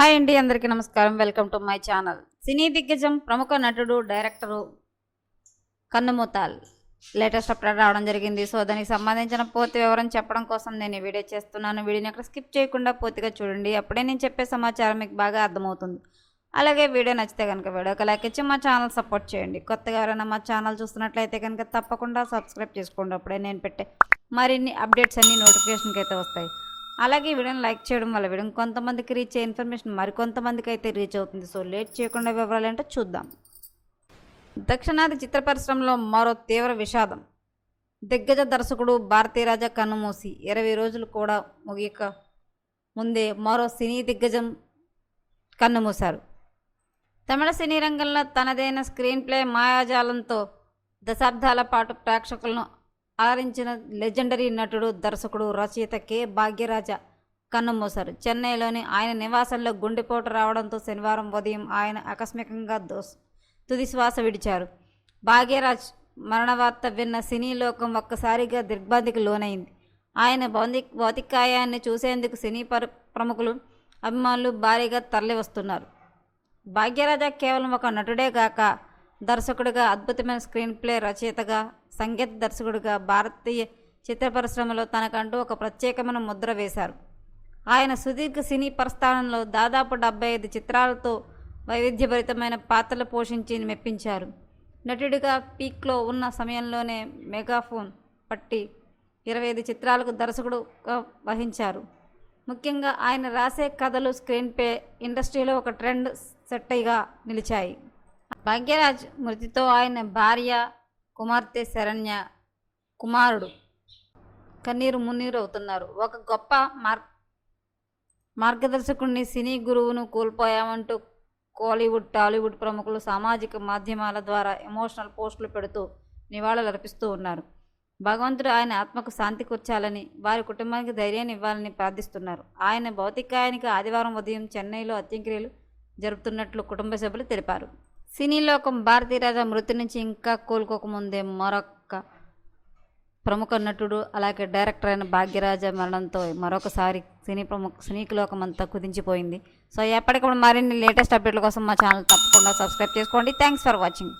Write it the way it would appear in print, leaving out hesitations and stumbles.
Hi అండి, అందరికీ నమస్కారం. Welcome to my channel. సినీ దిగ్గజం ప్రముఖ నటుడు డైరెక్టరు కన్నుమూతల్ లేటెస్ట్ అప్డేట్ రావడం జరిగింది. సో దానికి సంబంధించిన పూర్తి వివరం చెప్పడం కోసం నేను ఈ వీడియో చేస్తున్నాను. వీడియోని అక్కడ స్కిప్ చేయకుండా పూర్తిగా చూడండి. అప్పుడే నేను చెప్పే సమాచారం మీకు బాగా అర్థమవుతుంది. అలాగే వీడియో నచ్చితే కనుక వీడియోకి లైక్ ఇచ్చి మా ఛానల్ సపోర్ట్ చేయండి. కొత్తగా ఎవరైనా మా ఛానల్ చూస్తున్నట్లయితే కనుక తప్పకుండా సబ్స్క్రైబ్ చేసుకోండి. అప్పుడే నేను పెట్టే మరిన్ని అప్డేట్స్ అన్ని నోటిఫికేషన్కి అయితే వస్తాయి. అలాగే వీడియోని లైక్ చేయడం వల్ల వీడియో కొంతమందికి రీచ్ అయ్యే ఇన్ఫర్మేషన్ మరికొంతమందికి అయితే రీచ్ అవుతుంది. సో లేట్ చేయకుండా వివరాలు ఏంటో చూద్దాం. దక్షిణాది చిత్ర పరిశ్రమలో మరో తీవ్ర విషాదం. దిగ్గజ దర్శకుడు భారతీరాజా కన్నుమూసి 20 రోజులు కూడా ముగియక ముందే మరో సినీ దిగ్గజం కన్నుమూశారు. తమిళ సినీ రంగంలో తనదైన స్క్రీన్ ప్లే మాయాజాలంతో దశాబ్దాల పాటు ప్రేక్షకులను ఆరించిన లెజెండరీ నటుడు, దర్శకుడు, రచయిత కె భాగ్యరాజ కన్నుమూశారు. చెన్నైలోని ఆయన నివాసంలో గుండెపోటు రావడంతో శనివారం ఉదయం ఆయన ఆకస్మికంగా తుది శ్వాస విడిచారు. భాగ్యరాజ్ మరణ వార్త విన్న సినీ లోకం ఒక్కసారిగా దిగ్భ్రాంతికి లోనైంది. ఆయన భౌతికాయాన్ని చూసేందుకు సినీ ప్రముఖులు, అభిమానులు భారీగా తరలి వస్తున్నారు. భాగ్యరాజ కేవలం ఒక నటుడే కాక దర్శకుడిగా, అద్భుతమైన స్క్రీన్ ప్లే రచయితగా, సంగీత దర్శకుడిగా భారతీయ చిత్ర పరిశ్రమలో తనకంటూ ఒక ప్రత్యేకమైన ముద్ర వేశారు. ఆయన సుదీర్ఘ సినీ ప్రస్థానంలో దాదాపు 75 చిత్రాలతో వైవిధ్యభరితమైన పాత్రలు పోషించి మెప్పించారు. నటుడిగా పీక్లో ఉన్న సమయంలోనే మెగాఫోన్ పట్టి 25 చిత్రాలకు దర్శకుడుగా వహించారు. ముఖ్యంగా ఆయన రాసే కథలు, స్క్రీన్ ప్లే ఇండస్ట్రీలో ఒక ట్రెండ్ సెట్టర్గా నిలిచాయి. భాగ్యరాజ్ మృతితో ఆయన భార్య, కుమార్తె శరణ్య, కుమారుడు కన్నీరు మున్నీరు అవుతున్నారు. ఒక గొప్ప మార్గదర్శకుడిని, సినీ గురువును కోల్పోయామంటూ కోలీవుడ్, టాలీవుడ్ ప్రముఖులు సామాజిక మాధ్యమాల ద్వారా ఎమోషనల్ పోస్టులు పెడుతూ నివాళులు అర్పిస్తూ ఉన్నారు. భగవంతుడు ఆయన ఆత్మకు శాంతి కూర్చాలని, వారి కుటుంబానికి ధైర్యాన్ని ఇవ్వాలని ప్రార్థిస్తున్నారు. ఆయన భౌతికాయానికి ఆదివారం ఉదయం చెన్నైలో అంత్యక్రియలు జరుపుతున్నట్లు కుటుంబ సభ్యులు తెలిపారు. సినీ లోకం భారతీరాజా మృతి నుంచి ఇంకా కోలుకోకముందే మరొక ప్రముఖ నటుడు, అలాగే డైరెక్టర్ అయిన భాగ్యరాజ మరణంతో మరొకసారి సినీ లోకం అంతా కుదించిపోయింది. సో ఎప్పటికప్పుడు మరిన్ని లేటెస్ట్ అప్డేట్ల కోసం మా ఛానల్ తప్పకుండా సబ్స్క్రైబ్ చేసుకోండి. Thanks for watching.